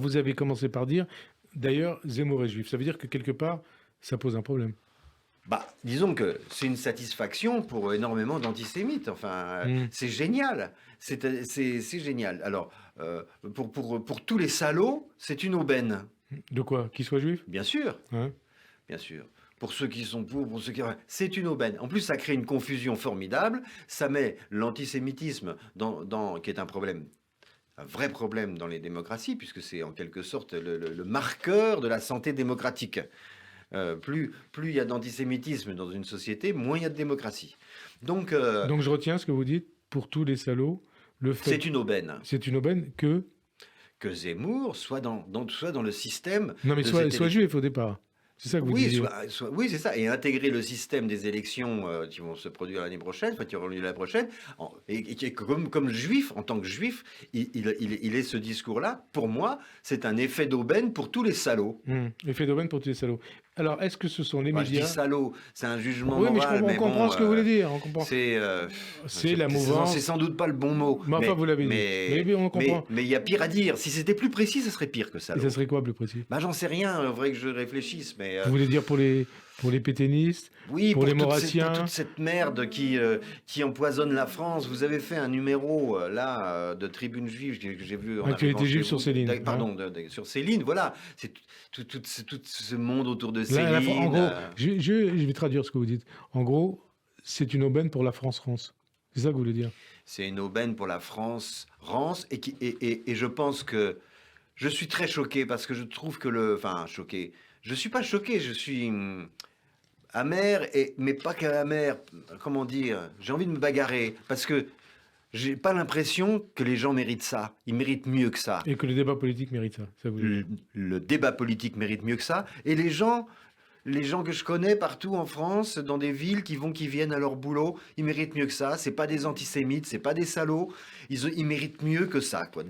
Vous avez commencé par dire, d'ailleurs, Zemmour est juif. Ça veut dire que quelque part, ça pose un problème. Bah, disons que c'est une satisfaction pour énormément d'antisémites. Enfin, Hmm. c'est génial. C'est génial. Alors, pour tous les salauds, c'est une aubaine. De quoi? Qu'il soit juif? Bien sûr, Hein? bien sûr. Pour ceux qui sont pour ceux qui... C'est une aubaine. En plus, ça crée une confusion formidable. Ça met l'antisémitisme qui est un problème, un vrai problème dans les démocraties, puisque c'est en quelque sorte le marqueur de la santé démocratique. Plus il y a d'antisémitisme dans une société, moins il y a de démocratie. Donc, Donc je retiens ce que vous dites, pour tous les salauds, le fait... c'est une aubaine C'est une aubaine que... que Zemmour soit dans le système Non mais de soit, cette soit élection. juif au départ. C'est ça que vous Oui, disiez. oui, c'est ça. Et intégrer le système des élections qui vont se produire l'année prochaine, enfin qui auront lieu l'année prochaine, et qui est comme juif, en tant que juif, il est ce discours-là. Pour moi, c'est un effet d'aubaine pour tous les salauds. Effet d'aubaine pour tous les salauds. Alors, est-ce que ce sont les Enfin, je dis médias... salaud, c'est un jugement Oui, mais moral, on mais comprend bon, ce que vous voulez dire. On comprend. c'est La mouvance. c'est sans doute pas le bon mot. Mais enfin, vous l'avez dit. Mais on comprend. Mais il y a pire à dire. Si c'était plus précis, ça serait pire que Et salaud. ça serait quoi plus précis? Bah, j'en sais rien, il faudrait que je réfléchisse, mais Vous voulez dire pour les pétainistes, oui, pour les pour maurassiens? toute cette merde qui empoisonne la France. Vous avez fait un numéro de Tribune Juive que j'ai vu en Actualité arrivant juive chez sur vous. Céline, hein. Pardon, sur Céline, voilà. C'est tout ce monde autour de Là, Céline. en gros, je vais traduire ce que vous dites. En gros, c'est une aubaine pour la France-France. C'est ça que vous voulez dire? C'est une aubaine pour la France, rance, et je pense que je suis très choqué parce que je trouve que enfin, choqué. Je suis pas choqué, je suis amer, mais pas qu'amer. Comment dire? J'ai envie de me bagarrer parce que j'ai pas l'impression que les gens méritent ça. Ils méritent mieux que ça. Et que le débat politique mérite ça, ça vous voulez dire? Le débat politique mérite mieux que ça. Et les gens que je connais partout en France, dans des villes qui viennent à leur boulot, ils méritent mieux que ça. C'est pas des antisémites, c'est pas des salauds. Ils méritent mieux que ça, quoi.